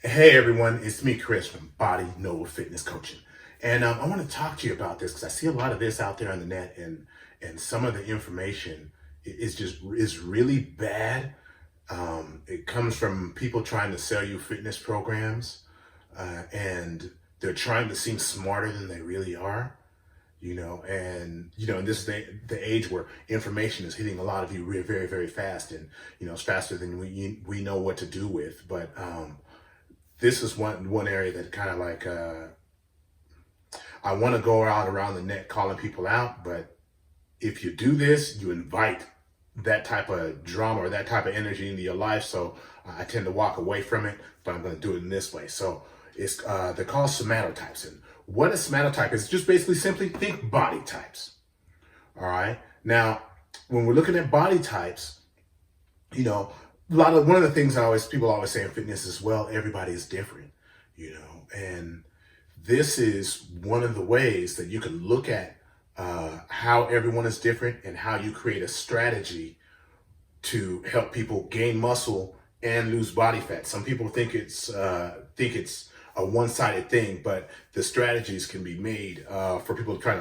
Hey everyone, it's me, Chris from Body Nova Fitness Coaching, and I want to talk to you about this because I see a lot of this out there on the net, and some of the information is really bad. It comes from people trying to sell you fitness programs, and they're trying to seem smarter than they really are. And this is the age where information is hitting a lot of you very, very fast, and it's faster than we know what to do with. But this is one area that kind of like I want to go out around the net calling people out, but if you do this, you invite that type of drama or that type of energy into your life. So I tend to walk away from it, but I'm going to do it in this way. So it's they're called somatotypes, and what a somatotype is just basically simply think body types. All right. Now, when we're looking at body types, one of the things people always say in fitness is, well, everybody is different, and this is one of the ways that you can look at how everyone is different and how you create a strategy to help people gain muscle and lose body fat. Some people think it's a one-sided thing, but the strategies can be made for people to try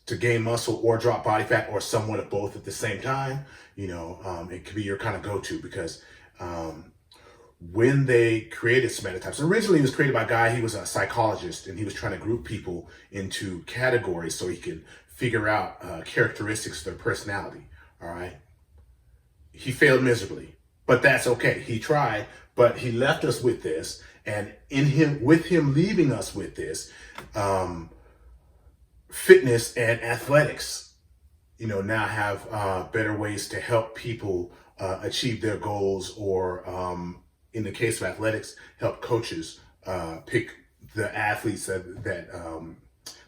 to gain muscle or drop body fat, or somewhat of both at the same time. It could be your kind of go-to, because when they created somatotypes, originally it was created by a guy. He was a psychologist, and he was trying to group people into categories so he can figure out characteristics of their personality. All right. He failed miserably, but that's okay. He tried, but he left us with this, and with him leaving us with this, fitness and athletics, now have better ways to help people achieve their goals, or in the case of athletics, help coaches pick the athletes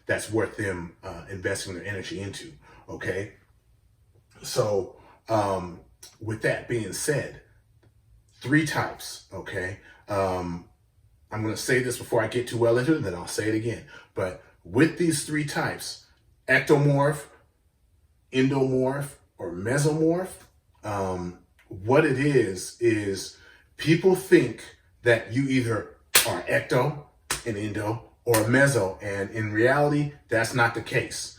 that's worth them investing their energy into. Okay, so with that being said, 3 types. Okay, I'm going to say this before I get too well into it, and then I'll say it again. But with these 3 types, ectomorph, endomorph, or mesomorph, what it is people think that you either are ecto, an endo, or a meso, and in reality, that's not the case.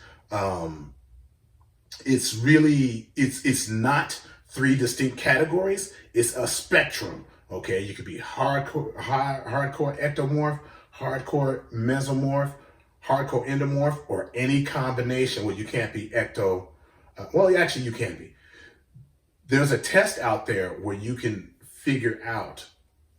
It's not 3 distinct categories. It's a spectrum. Okay, you could be hardcore ectomorph, hardcore mesomorph, hardcore endomorph, or any combination where you can't be ecto. Well, actually, you can be. There's a test out there where you can figure out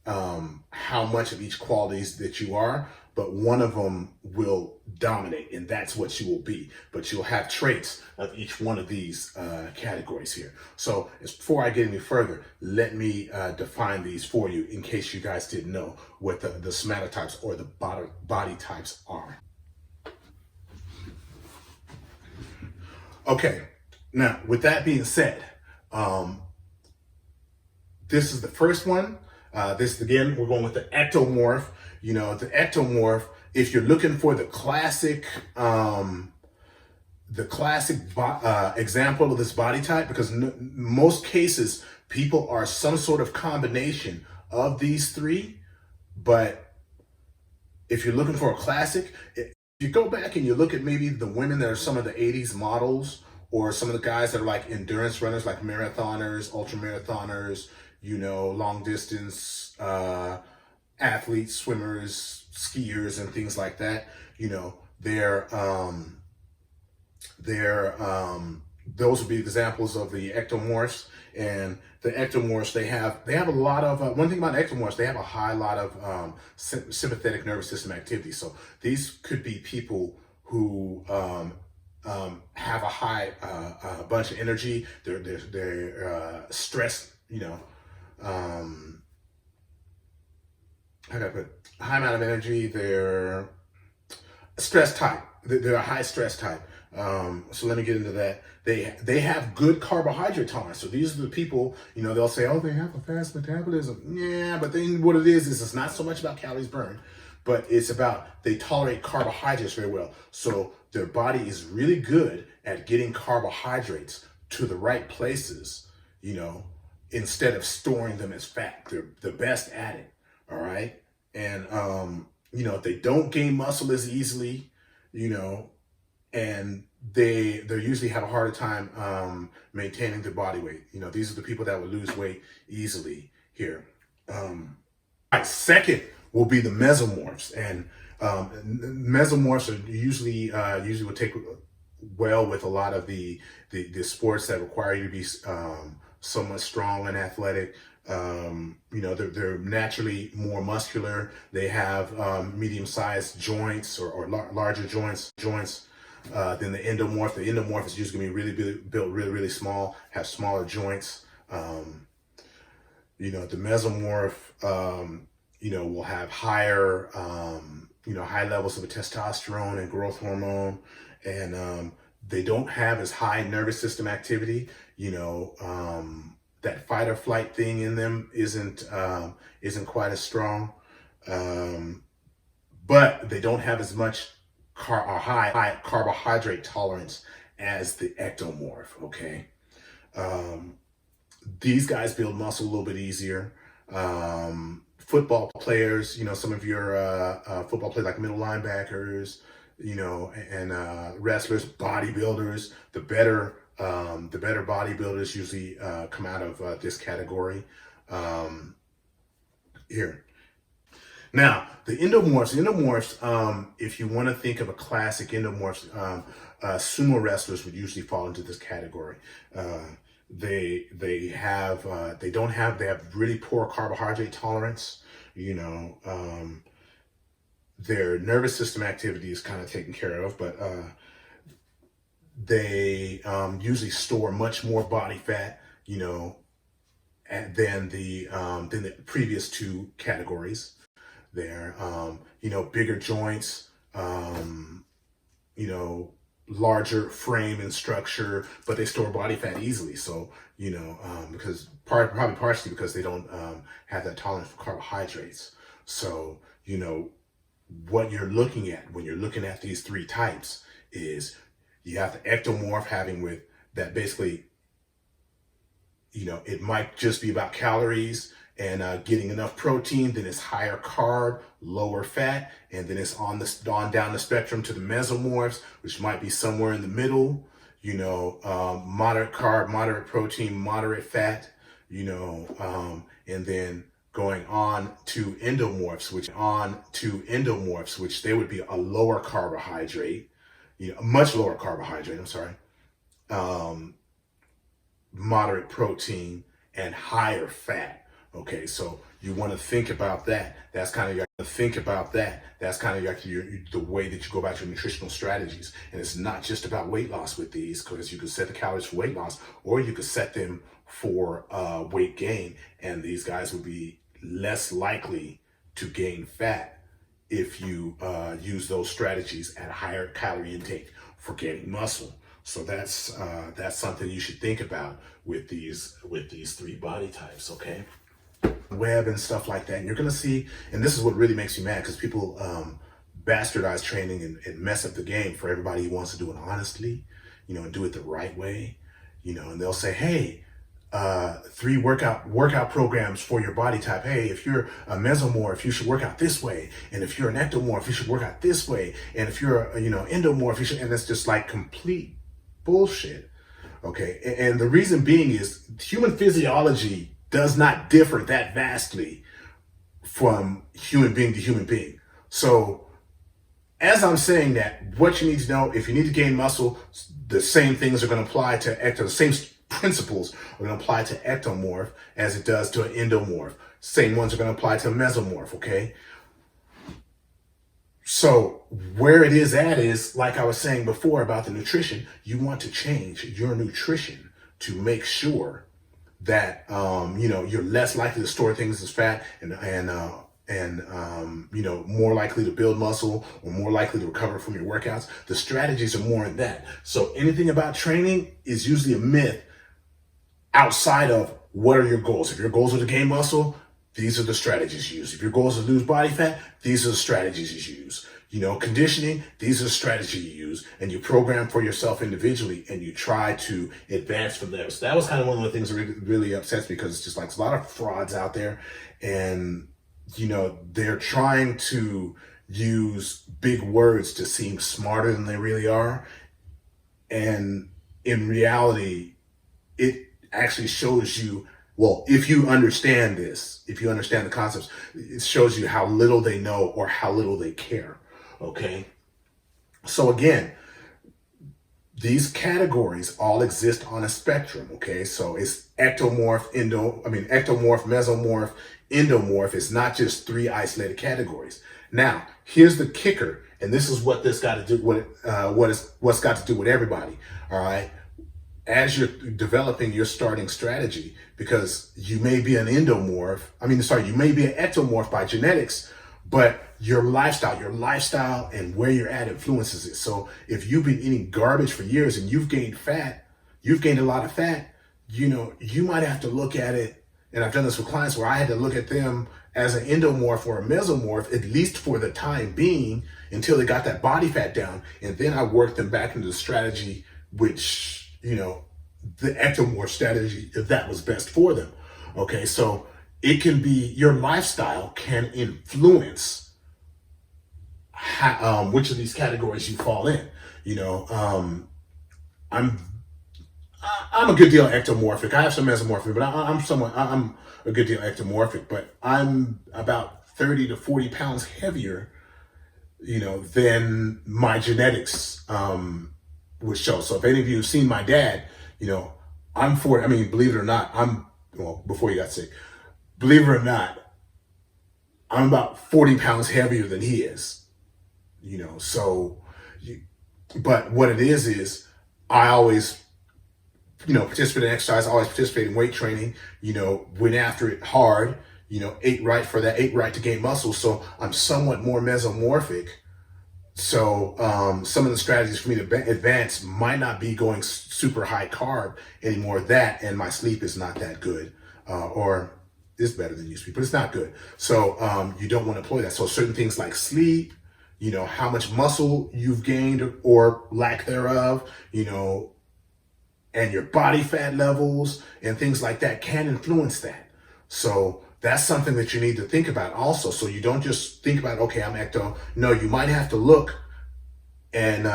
how much of each qualities that you are, but one of them will dominate, and that's what you will be. But you'll have traits of each one of these categories here. So before I get any further, let me define these for you in case you guys didn't know what the somatotypes or the body types are. Okay, now with that being said, this is the first one. This again, we're going with the ectomorph. The ectomorph, if you're looking for the classic example of this body type, because most cases people are some sort of combination of these 3. But if you're looking for a classic, if you go back and you look at maybe the women that are some of the 80s models, or some of the guys that are like endurance runners, like marathoners, ultra marathoners, long distance athletes, swimmers, skiers, and things like that. Those would be examples of the ectomorphs. And the ectomorphs, they have a lot of one thing about ectomorphs, they have a high lot of sympathetic nervous system activity. So these could be people who have a high bunch of energy. They're stressed. I gotta put a high amount of energy. They're a stress type. They're a high stress type. So let me get into that. They have good carbohydrate tolerance. So these are the people, they'll say, oh, they have a fast metabolism. Yeah, but then what it is it's not so much about calories burned, but it's about they tolerate carbohydrates very well. So their body is really good at getting carbohydrates to the right places, instead of storing them as fat. They're the best at it. All right. And, they don't gain muscle as easily, you know, and they usually have a harder time maintaining their body weight. These are the people that will lose weight easily here. All right, second will be the mesomorphs, and mesomorphs are usually will take well with a lot of the sports that require you to be somewhat strong and athletic. They're naturally more muscular. They have medium-sized joints or larger joints than the endomorph. The endomorph is usually going to be built really small, have smaller joints. The mesomorph, will have high levels of testosterone and growth hormone, and they don't have as high nervous system activity. That fight or flight thing in them isn't quite as strong, but they don't have as much high carbohydrate tolerance as the ectomorph. Okay. These guys build muscle a little bit easier. Football players, some of your football players like middle linebackers, and wrestlers, bodybuilders, the better bodybuilders usually come out of this category. Here. Now, the endomorphs, if you want to think of a classic endomorphs, sumo wrestlers would usually fall into this category. They have really poor carbohydrate tolerance. Their nervous system activity is kind of taken care of, but they usually store much more body fat, than the previous two categories. They're bigger joints, larger frame and structure, but they store body fat easily. So, because probably partially because they don't have that tolerance for carbohydrates. So, what you're looking at when you're looking at these three types is you have the ectomorph having with that basically, it might just be about calories and getting enough protein. Then it's higher carb, lower fat, and then it's on down the spectrum to the mesomorphs, which might be somewhere in the middle. Moderate carb, moderate protein, moderate fat. And then going on to endomorphs, which they would be a lower carbohydrate, much lower carbohydrate. I'm sorry. Moderate protein and higher fat. Okay, so you want to think about that. That's kind of the way that you go about your nutritional strategies. And it's not just about weight loss with these, because you could set the calories for weight loss, or you could set them for weight gain. And these guys would be less likely to gain fat if you use those strategies at a higher calorie intake for gaining muscle. So that's something you should think about with these three body types. Okay. Web and stuff like that, and you're gonna see, and this is what really makes me mad, because people bastardize training and mess up the game for everybody who wants to do it honestly, and do it the right way, and they'll say, hey, 3 workout programs for your body type. Hey, if you're a mesomorph, you should work out this way, and if you're an ectomorph, you should work out this way, and if you're a endomorph, you should, and it's just like complete bullshit. Okay, and the reason being is human physiology does not differ that vastly from human being to human being. So as I'm saying that, what you need to know, if you need to gain muscle, the same things are going to apply to ecto, the same principles are going to apply to ectomorph as it does to an endomorph. Same ones are going to apply to a mesomorph, okay? So where it is at is, like I was saying before about the nutrition, you want to change your nutrition to make sure that you're less likely to store things as fat and more likely to build muscle or more likely to recover from your workouts. The strategies are more in that. So anything about training is usually a myth outside of what are your goals. If your goals are to gain muscle, these are the strategies you use. If your goal is to lose body fat, these are the strategies you use. Conditioning, these are the strategies you use, and you program for yourself individually, and you try to advance from there. So that was kind of one of the things that really upsets me, because it's just like there's a lot of frauds out there, and they're trying to use big words to seem smarter than they really are. And in reality, it actually shows you, well, if you understand this, if you understand the concepts, it shows you how little they know or how little they care. Okay. So again, these categories all exist on a spectrum. Okay. So it's ectomorph, ectomorph, mesomorph, endomorph. It's not just three isolated categories. Now, here's the kicker, and this is what this got to do with what's got to do with everybody. All right. As you're developing your starting strategy, because you may be an endomorph, you may be an ectomorph by genetics, but your lifestyle and where you're at influences it. So if you've been eating garbage for years and you've gained a lot of fat, you might have to look at it. And I've done this with clients where I had to look at them as an endomorph or a mesomorph, at least for the time being, until they got that body fat down. And then I worked them back into the strategy, which, the ectomorph strategy, if that was best for them. Okay, so it can be, your lifestyle can influence which of these categories you fall in. I'm a good deal ectomorphic. I have some mesomorphic, but I'm a good deal ectomorphic, but I'm about 30 to 40 pounds heavier, than my genetics would show. So if any of you have seen my dad, I'm 40. Believe it or not, before he got sick, believe it or not, I'm about 40 pounds heavier than he is, but what it is I always, participate in exercise, always participate in weight training, went after it hard, ate right to gain muscle. So I'm somewhat more mesomorphic. So some of the strategies for me to advance might not be going super high carb anymore. That, and my sleep is not that good, or is better than it used to be, but it's not good. So you don't want to employ that. So certain things like sleep, how much muscle you've gained or lack thereof, and your body fat levels and things like that can influence that. So that's something that you need to think about also. So you don't just think about, okay, I'm ecto. No, you might have to look and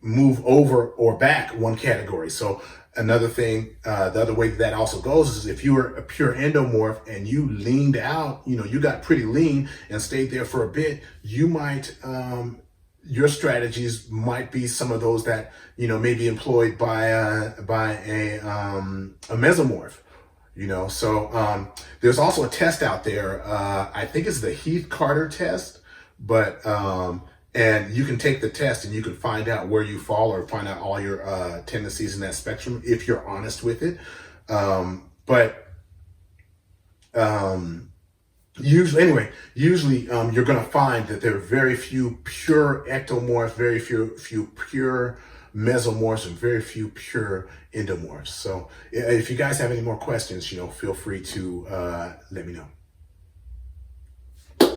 move over or back one category. So another thing, the other way that also goes is if you were a pure endomorph and you leaned out, you got pretty lean and stayed there for a bit, you might, your strategies might be some of those that, may be employed by a mesomorph. So there's also a test out there. I think it's the Heath-Carter test, but and you can take the test and you can find out where you fall or find out all your tendencies in that spectrum if you're honest with it. Usually you're going to find that there are very few pure ectomorphs, very few pure mesomorphs, and very few pure endomorphs. So if you guys have any more questions, feel free to let me know.